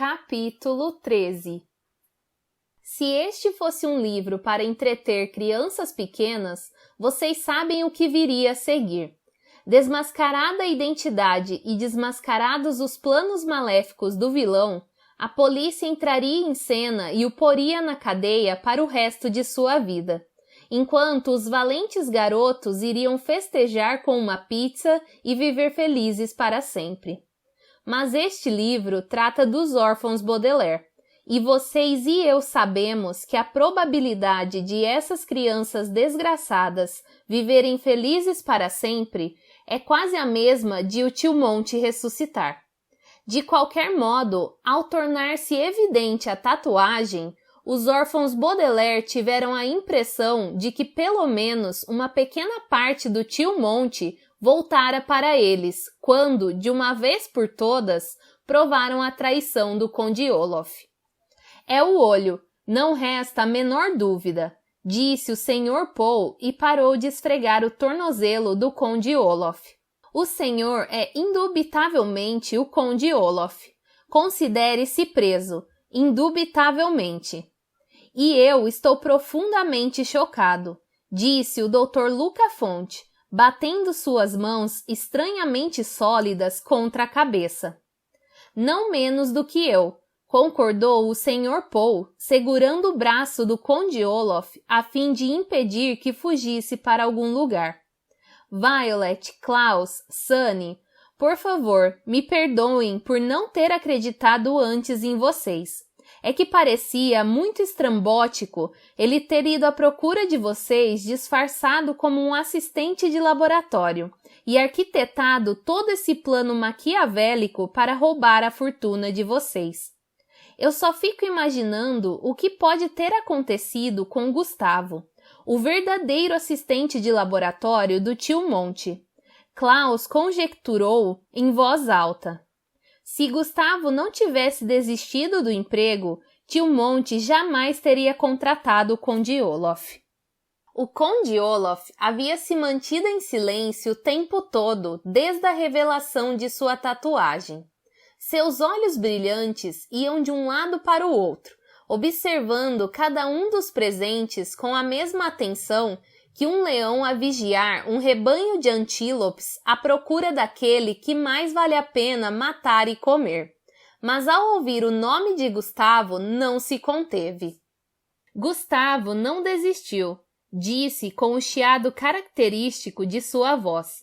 Capítulo 13. Se este fosse um livro para entreter crianças pequenas, vocês sabem o que viria a seguir. Desmascarada a identidade e desmascarados os planos maléficos do vilão, a polícia entraria em cena e o poria na cadeia para o resto de sua vida, enquanto os valentes garotos iriam festejar com uma pizza e viver felizes para sempre. Mas este livro trata dos órfãos Baudelaire, e vocês e eu sabemos que a probabilidade de essas crianças desgraçadas viverem felizes para sempre é quase a mesma de o tio Monte ressuscitar. De qualquer modo, ao tornar-se evidente a tatuagem, os órfãos Baudelaire tiveram a impressão de que pelo menos uma pequena parte do tio Monte voltara para eles, quando, de uma vez por todas, provaram a traição do Conde Olaf. É o olho, não resta a menor dúvida, disse o Sr. Paul e parou de esfregar o tornozelo do Conde Olaf. O senhor é indubitavelmente o Conde Olaf. Considere-se preso, indubitavelmente. E eu estou profundamente chocado, disse o Dr. Luca Fonte, batendo suas mãos estranhamente sólidas contra a cabeça. Não menos do que eu, concordou o Sr. Paul, segurando o braço do Conde Olaf a fim de impedir que fugisse para algum lugar. Violet, Klaus, Sunny, por favor, me perdoem por não ter acreditado antes em vocês. É que parecia muito estrambótico ele ter ido à procura de vocês disfarçado como um assistente de laboratório e arquitetado todo esse plano maquiavélico para roubar a fortuna de vocês. Eu só fico imaginando o que pode ter acontecido com Gustavo, o verdadeiro assistente de laboratório do tio Monte. Klaus conjecturou em voz alta. Se Gustavo não tivesse desistido do emprego, tio Monte jamais teria contratado o Conde Olaf. O Conde Olaf havia se mantido em silêncio o tempo todo, desde a revelação de sua tatuagem. Seus olhos brilhantes iam de um lado para o outro, observando cada um dos presentes com a mesma atenção que um leão a vigiar um rebanho de antílopes à procura daquele que mais vale a pena matar e comer. Mas ao ouvir o nome de Gustavo, não se conteve. Gustavo não desistiu, disse com o chiado característico de sua voz.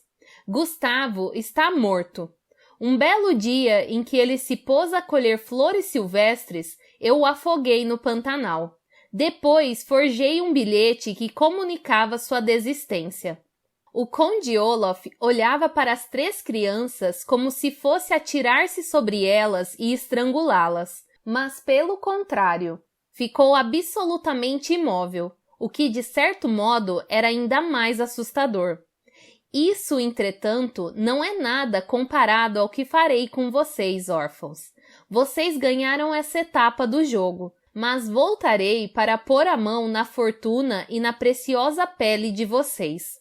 Gustavo está morto. Um belo dia em que ele se pôs a colher flores silvestres, eu o afoguei no Pantanal. Depois forjei um bilhete que comunicava sua desistência. O Conde Olaf olhava para as 3 crianças como se fosse atirar-se sobre elas e estrangulá-las, mas pelo contrário, ficou absolutamente imóvel, o que de certo modo era ainda mais assustador. Isso, entretanto, não é nada comparado ao que farei com vocês, órfãos. Vocês ganharam essa etapa do jogo, mas voltarei para pôr a mão na fortuna e na preciosa pele de vocês.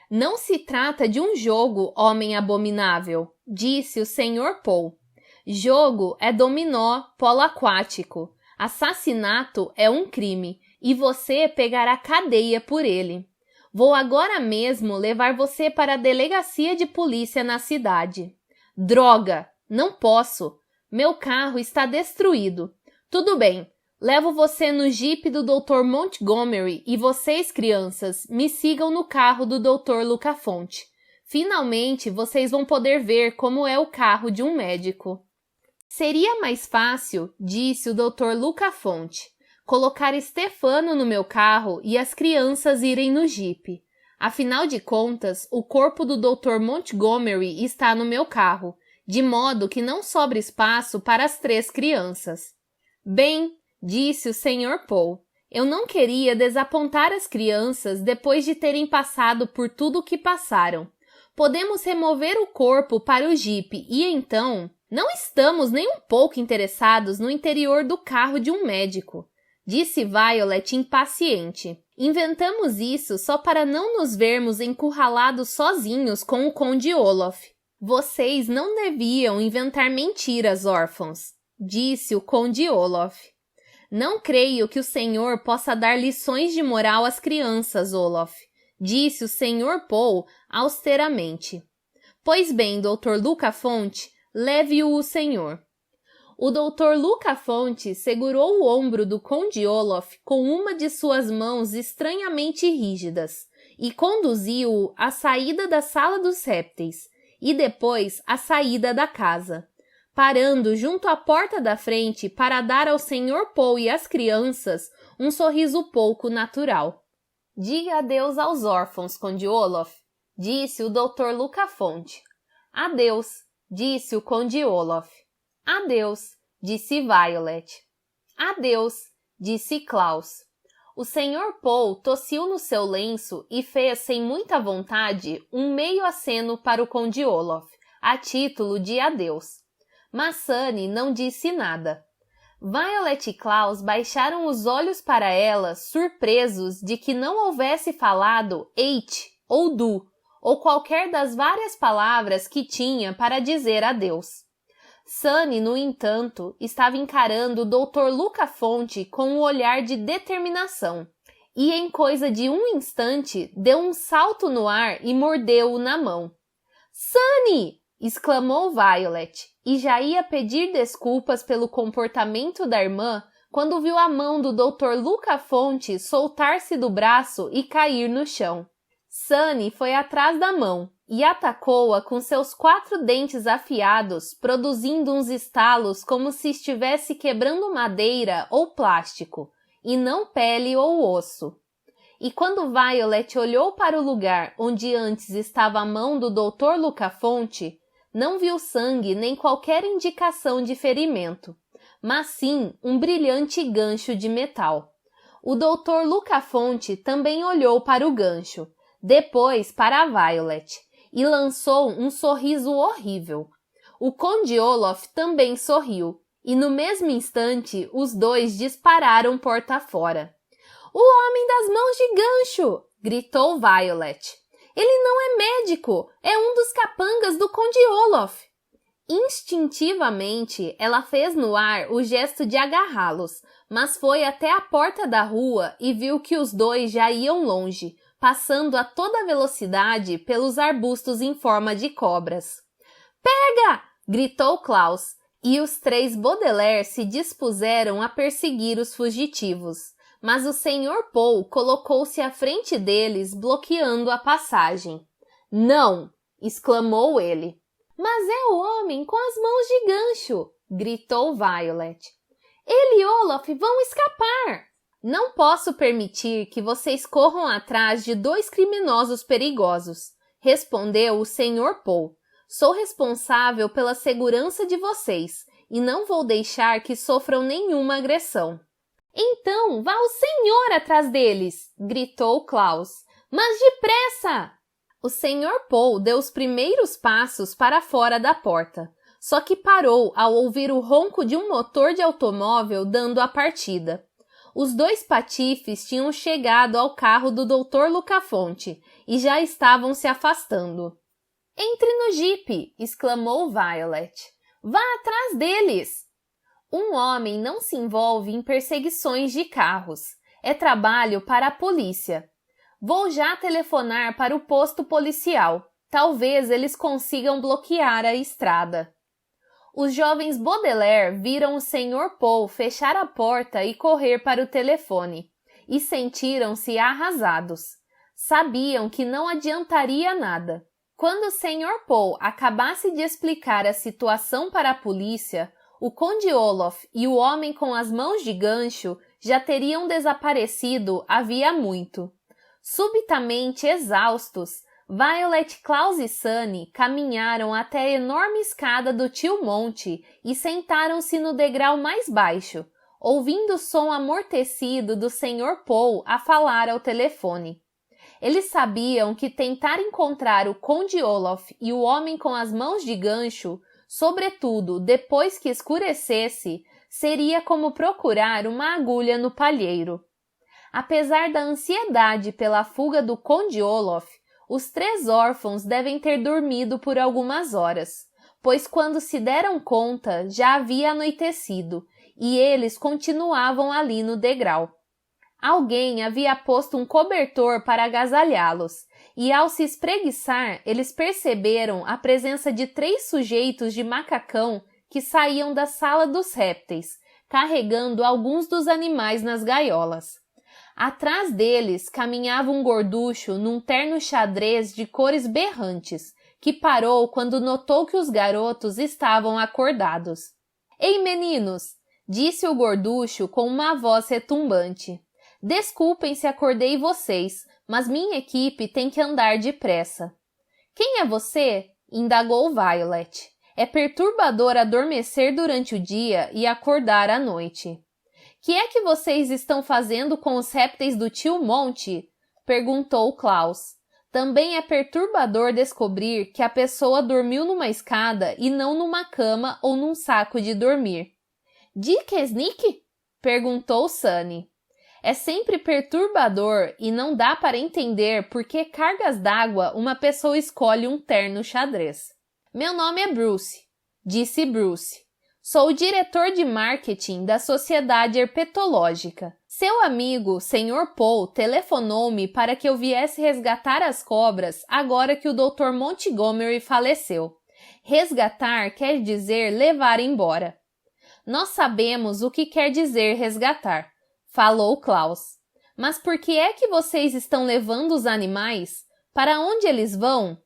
Não se trata de um jogo, homem abominável, disse o Sr. Paul. Jogo é dominó polo aquático. Assassinato é um crime e você pegará cadeia por ele. Vou agora mesmo levar você para a delegacia de polícia na cidade. Droga! Não posso. Meu carro está destruído. Tudo bem. Levo você no jipe do Dr. Montgomery e vocês, crianças, me sigam no carro do Dr. Luca Fonte. Finalmente, vocês vão poder ver como é o carro de um médico. Seria mais fácil, disse o Dr. Luca Fonte, colocar Stefano no meu carro e as crianças irem no jipe. Afinal de contas, o corpo do Dr. Montgomery está no meu carro, de modo que não sobra espaço para as 3 crianças. Bem, disse o Sr. Paul, eu não queria desapontar as crianças depois de terem passado por tudo o que passaram. Podemos remover o corpo para o jipe e então... Não estamos nem um pouco interessados no interior do carro de um médico, disse Violet impaciente. Inventamos isso só para não nos vermos encurralados sozinhos com o Conde Olaf. Vocês não deviam inventar mentiras, órfãos. disse o conde Olaf. Não creio que o senhor possa dar lições de moral às crianças, Olaf, disse o senhor Paul austeramente. Pois bem, Dr. Luca-Fonte, leve-o o senhor. O Dr. Luca-Fonte segurou o ombro do conde Olaf com uma de suas mãos estranhamente rígidas e conduziu-o à saída da sala dos répteis e depois à saída da casa, parando junto à porta da frente para dar ao Sr. Paul e às crianças um sorriso pouco natural. Diga adeus aos órfãos, conde Olaf, disse o Dr. Luca-Fonte. Adeus, disse o conde Olaf. Adeus, disse Violet. Adeus, disse Klaus. O Sr. Paul tossiu no seu lenço e fez, sem muita vontade, um meio aceno para o conde Olaf, a título de adeus. Mas Sunny não disse nada. Violet e Klaus baixaram os olhos para ela, surpresos de que não houvesse falado eit ou du, ou qualquer das várias palavras que tinha para dizer adeus. Sunny, no entanto, estava encarando o Dr. Luca-Fonte com um olhar de determinação, e em coisa de um instante deu um salto no ar e mordeu-o na mão. Sunny! Exclamou Violet, e já ia pedir desculpas pelo comportamento da irmã quando viu a mão do Dr. Luca-Fonte soltar-se do braço e cair no chão. Sunny foi atrás da mão e atacou-a com seus 4 dentes afiados, produzindo uns estalos como se estivesse quebrando madeira ou plástico, e não pele ou osso. E quando Violet olhou para o lugar onde antes estava a mão do Dr. Luca-Fonte, não viu sangue nem qualquer indicação de ferimento, mas sim um brilhante gancho de metal. O Dr. Luca-Fonte também olhou para o gancho, depois para a Violet, e lançou um sorriso horrível. O conde Olaf também sorriu, e no mesmo instante os dois dispararam porta fora. "O homem das mãos de gancho!" gritou Violet. "Ele não é médico, é um dos capangas do conde Olaf." Instintivamente, ela fez no ar o gesto de agarrá-los, mas foi até a porta da rua e viu que os dois já iam longe, passando a toda velocidade pelos arbustos em forma de cobras. "Pega!" gritou Klaus, e os 3 Baudelaire se dispuseram a perseguir os fugitivos. Mas o Sr. Paul colocou-se à frente deles, bloqueando a passagem. "Não!" exclamou ele. "Mas é o homem com as mãos de gancho!" gritou Violet. "Ele e Olaf vão escapar!" "Não posso permitir que vocês corram atrás de 2 criminosos perigosos", respondeu o Sr. Paul. "Sou responsável pela segurança de vocês e não vou deixar que sofram nenhuma agressão." "Então, vá o senhor atrás deles!" gritou Klaus. "Mas depressa!" O Sr. Paul deu os primeiros passos para fora da porta, só que parou ao ouvir o ronco de um motor de automóvel dando a partida. Os 2 patifes tinham chegado ao carro do Dr. Luca-Fonte e já estavam se afastando. "Entre no jipe!" exclamou Violet. "Vá atrás deles!" Um homem não se envolve em perseguições de carros. É trabalho para a polícia. Vou já telefonar para o posto policial. Talvez eles consigam bloquear a estrada. Os jovens Baudelaire viram o Sr. Paul fechar a porta e correr para o telefone, e sentiram-se arrasados. Sabiam que não adiantaria nada. Quando o Sr. Paul acabasse de explicar a situação para a polícia, o conde Olaf e o homem com as mãos de gancho já teriam desaparecido havia muito. Subitamente exaustos, Violet, Klaus e Sunny caminharam até a enorme escada do tio Monte e sentaram-se no degrau mais baixo, ouvindo o som amortecido do Sr. Paul a falar ao telefone. Eles sabiam que tentar encontrar o conde Olaf e o homem com as mãos de gancho, sobretudo depois que escurecesse, seria como procurar uma agulha no palheiro. Apesar da ansiedade pela fuga do conde Olaf, os 3 órfãos devem ter dormido por algumas horas, pois quando se deram conta já havia anoitecido e eles continuavam ali no degrau. Alguém havia posto um cobertor para agasalhá-los, e ao se espreguiçar, eles perceberam a presença de 3 sujeitos de macacão que saíam da sala dos répteis, carregando alguns dos animais nas gaiolas. Atrás deles caminhava um gorducho num terno xadrez de cores berrantes, que parou quando notou que os garotos estavam acordados. "Ei, meninos!" disse o gorducho com uma voz retumbante. "Desculpem se acordei vocês, mas minha equipe tem que andar depressa." "Quem é você?" indagou Violet. "É perturbador adormecer durante o dia e acordar à noite." "Que é que vocês estão fazendo com os répteis do tio Monty?" perguntou Klaus. "Também é perturbador descobrir que a pessoa dormiu numa escada e não numa cama ou num saco de dormir." "Dick Snick?" perguntou Sunny. "É sempre perturbador e não dá para entender por que cargas d'água uma pessoa escolhe um terno xadrez." "Meu nome é Bruce", disse Bruce. "Sou o diretor de marketing da Sociedade Herpetológica. Seu amigo, Sr. Paul, telefonou-me para que eu viesse resgatar as cobras agora que o Dr. Montgomery faleceu. Resgatar quer dizer levar embora." "Nós sabemos o que quer dizer resgatar", falou Klaus. "Mas por que é que vocês estão levando os animais? Para onde eles vão?"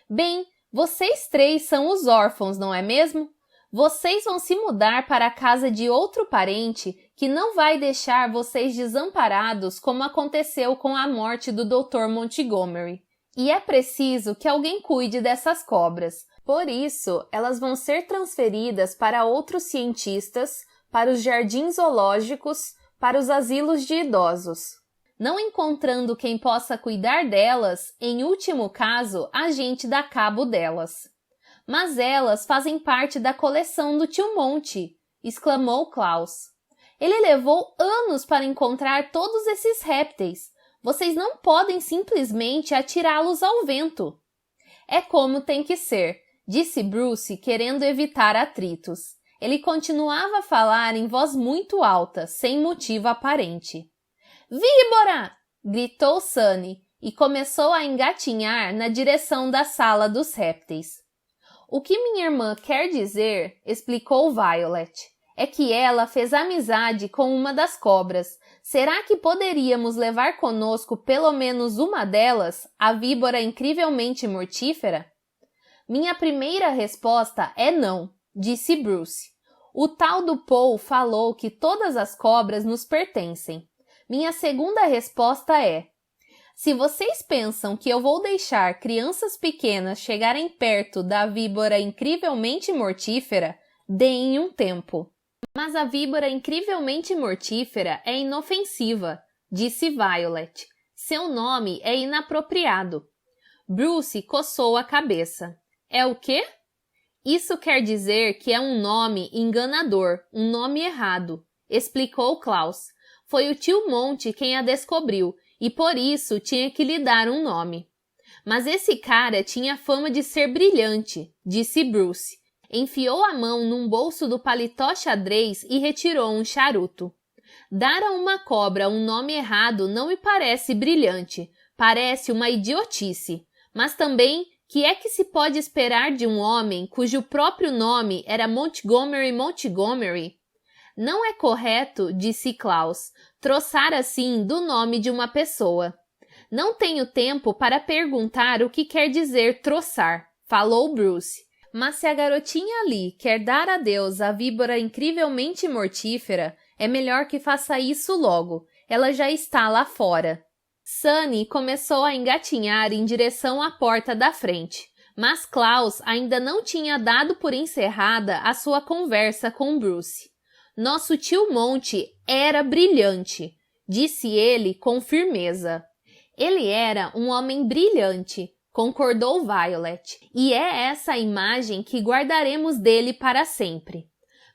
"Bem, vocês 3 são os órfãos, não é mesmo? Vocês vão se mudar para a casa de outro parente que não vai deixar vocês desamparados como aconteceu com a morte do Dr. Montgomery. E é preciso que alguém cuide dessas cobras. Por isso, elas vão ser transferidas para outros cientistas, para os jardins zoológicos, para os asilos de idosos. Não encontrando quem possa cuidar delas, em último caso, a gente dá cabo delas." "Mas elas fazem parte da coleção do tio Monty", exclamou Klaus. "Ele levou anos para encontrar todos esses répteis. Vocês não podem simplesmente atirá-los ao vento." "É como tem que ser", disse Bruce, querendo evitar atritos. Ele continuava a falar em voz muito alta, sem motivo aparente. "Víbora!" gritou Sunny e começou a engatinhar na direção da sala dos répteis. "O que minha irmã quer dizer", explicou Violet, "é que ela fez amizade com uma das cobras. Será que poderíamos levar conosco pelo menos uma delas, a víbora incrivelmente mortífera?" "Minha primeira resposta é não", disse Bruce. "O tal do Paul falou que todas as cobras nos pertencem. Minha segunda resposta é: se vocês pensam que eu vou deixar crianças pequenas chegarem perto da víbora incrivelmente mortífera, deem um tempo." "Mas a víbora incrivelmente mortífera é inofensiva", disse Violet. "Seu nome é inapropriado." Bruce coçou a cabeça. "É o quê?" "Isso quer dizer que é um nome enganador, um nome errado", explicou Klaus. "Foi o tio Monty quem a descobriu e por isso tinha que lhe dar um nome." "Mas esse cara tinha fama de ser brilhante", disse Bruce. Enfiou a mão num bolso do paletó xadrez e retirou um charuto. "Dar a uma cobra um nome errado não me parece brilhante, parece uma idiotice. Mas também, que é que se pode esperar de um homem cujo próprio nome era Montgomery? "Não é correto", disse Klaus, "troçar assim do nome de uma pessoa." "Não tenho tempo para perguntar o que quer dizer troçar", falou Bruce. "Mas se a garotinha ali quer dar adeus à víbora incrivelmente mortífera, é melhor que faça isso logo. Ela já está lá fora." Sunny começou a engatinhar em direção à porta da frente, mas Klaus ainda não tinha dado por encerrada a sua conversa com Bruce. "Nosso tio Monty era brilhante", disse ele com firmeza. "Ele era um homem brilhante", concordou Violet, "e é essa a imagem que guardaremos dele para sempre."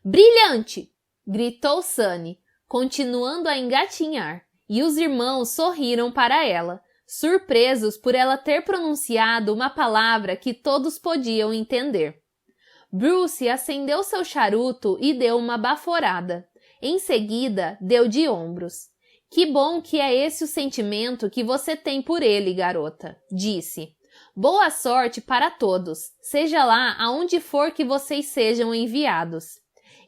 "Brilhante!" gritou Sunny, continuando a engatinhar, e os irmãos sorriram para ela, surpresos por ela ter pronunciado uma palavra que todos podiam entender. Bruce acendeu seu charuto e deu uma baforada. Em seguida, deu de ombros. Que bom que é esse o sentimento que você tem por ele, garota, disse. Boa sorte para todos, seja lá aonde for que vocês sejam enviados.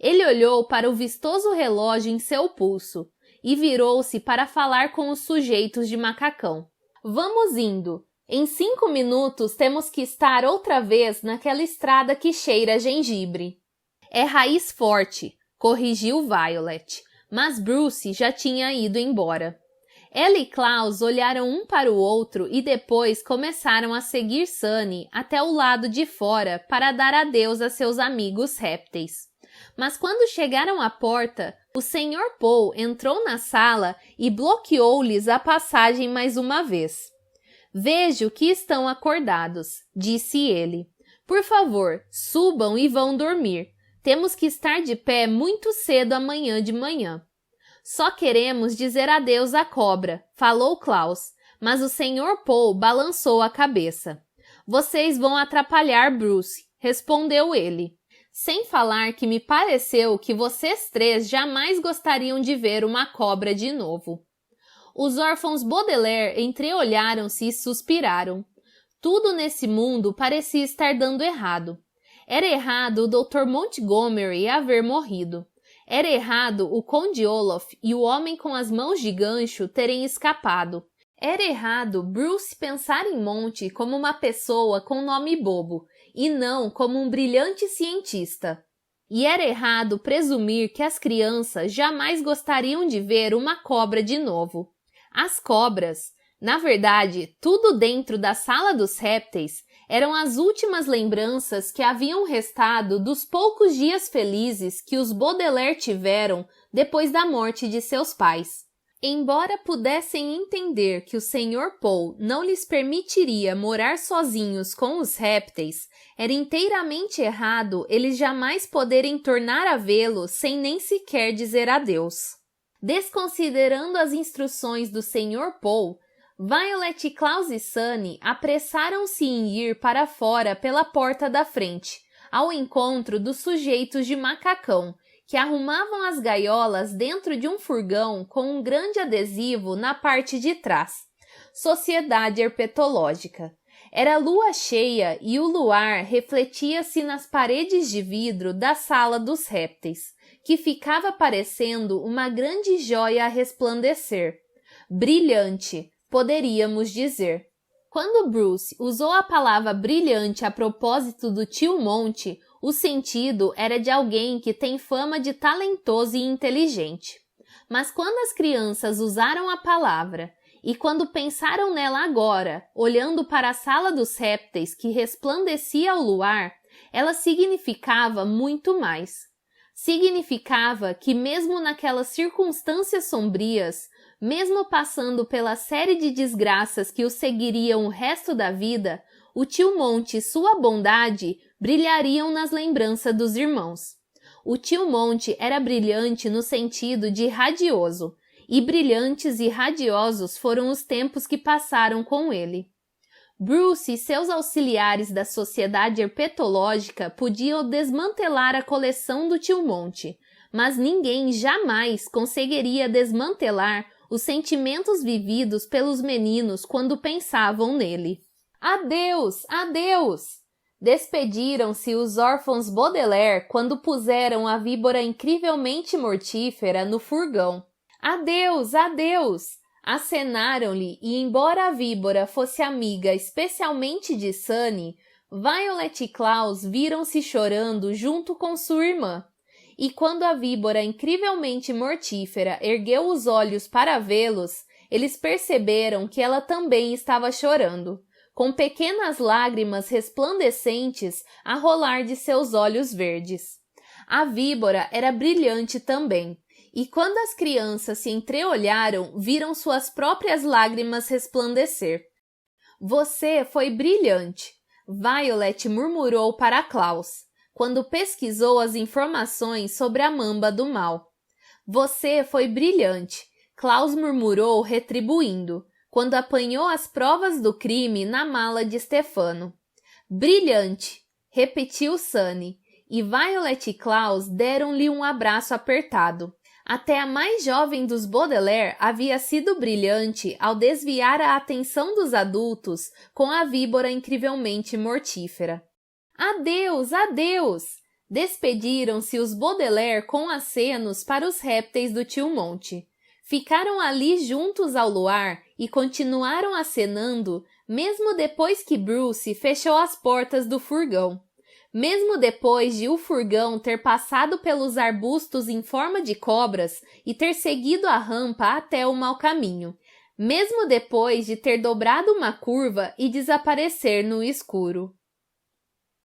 Ele olhou para o vistoso relógio em seu pulso e virou-se para falar com os sujeitos de macacão. Vamos indo. Em 5 minutos temos que estar outra vez naquela estrada que cheira a gengibre. É raiz forte, corrigiu Violet, mas Bruce já tinha ido embora. Ela e Klaus olharam um para o outro e depois começaram a seguir Sunny até o lado de fora para dar adeus a seus amigos répteis. Mas quando chegaram à porta, o Sr. Paul entrou na sala e bloqueou-lhes a passagem mais uma vez. Vejo que estão acordados, disse ele. Por favor, subam e vão dormir. Temos que estar de pé muito cedo amanhã de manhã. Só queremos dizer adeus à cobra, falou Klaus, mas o Sr. Paul balançou a cabeça. Vocês vão atrapalhar Bruce, respondeu ele. Sem falar que me pareceu que vocês 3 jamais gostariam de ver uma cobra de novo. Os órfãos Baudelaire entreolharam-se e suspiraram. Tudo nesse mundo parecia estar dando errado. Era errado o Dr. Montgomery haver morrido. Era errado o Conde Olaf e o homem com as mãos de gancho terem escapado. Era errado Bruce pensar em Monty como uma pessoa com nome bobo, e não como um brilhante cientista. E era errado presumir que as crianças jamais gostariam de ver uma cobra de novo. As cobras, na verdade, tudo dentro da sala dos répteis, eram as últimas lembranças que haviam restado dos poucos dias felizes que os Baudelaire tiveram depois da morte de seus pais. Embora pudessem entender que o Sr. Paul não lhes permitiria morar sozinhos com os répteis, era inteiramente errado eles jamais poderem tornar a vê-lo sem nem sequer dizer adeus. Desconsiderando as instruções do Sr. Paul, Violet, Klaus e Sunny apressaram-se em ir para fora pela porta da frente, ao encontro dos sujeitos de macacão, que arrumavam as gaiolas dentro de um furgão com um grande adesivo na parte de trás. Sociedade Herpetológica. Era lua cheia e o luar refletia-se nas paredes de vidro da sala dos répteis, que ficava parecendo uma grande joia a resplandecer. Brilhante, poderíamos dizer. Quando Bruce usou a palavra brilhante a propósito do tio Monty, o sentido era de alguém que tem fama de talentoso e inteligente. Mas quando as crianças usaram a palavra, e quando pensaram nela agora, olhando para a sala dos répteis que resplandecia ao luar, ela significava muito mais. Significava que mesmo naquelas circunstâncias sombrias, mesmo passando pela série de desgraças que o seguiriam o resto da vida, o tio Monty e sua bondade brilhariam nas lembranças dos irmãos. O tio Monty era brilhante no sentido de radioso, e brilhantes e radiosos foram os tempos que passaram com ele. Bruce e seus auxiliares da Sociedade Herpetológica podiam desmantelar a coleção do tio Monty, mas ninguém jamais conseguiria desmantelar os sentimentos vividos pelos meninos quando pensavam nele. Adeus, adeus! Despediram-se os órfãos Baudelaire quando puseram a víbora incrivelmente mortífera no furgão. Adeus, adeus! Acenaram-lhe e, embora a víbora fosse amiga especialmente de Sunny, Violet e Klaus viram-se chorando junto com sua irmã. E quando a víbora incrivelmente mortífera ergueu os olhos para vê-los, eles perceberam que ela também estava chorando, com pequenas lágrimas resplandecentes a rolar de seus olhos verdes. A víbora era brilhante também, e quando as crianças se entreolharam, viram suas próprias lágrimas resplandecer. Você foi brilhante, Violet murmurou para Klaus, quando pesquisou as informações sobre a mamba do mal. Você foi brilhante, Klaus murmurou retribuindo, quando apanhou as provas do crime na mala de Stefano. Brilhante, repetiu Sunny, e Violet e Klaus deram-lhe um abraço apertado. Até a mais jovem dos Baudelaire havia sido brilhante ao desviar a atenção dos adultos com a víbora incrivelmente mortífera. Adeus, adeus! Despediram-se os Baudelaire com acenos para os répteis do tio Monte. Ficaram ali juntos ao luar e continuaram acenando, mesmo depois que Bruce fechou as portas do furgão. Mesmo depois de o furgão ter passado pelos arbustos em forma de cobras e ter seguido a rampa até o mau caminho. Mesmo depois de ter dobrado uma curva e desaparecer no escuro.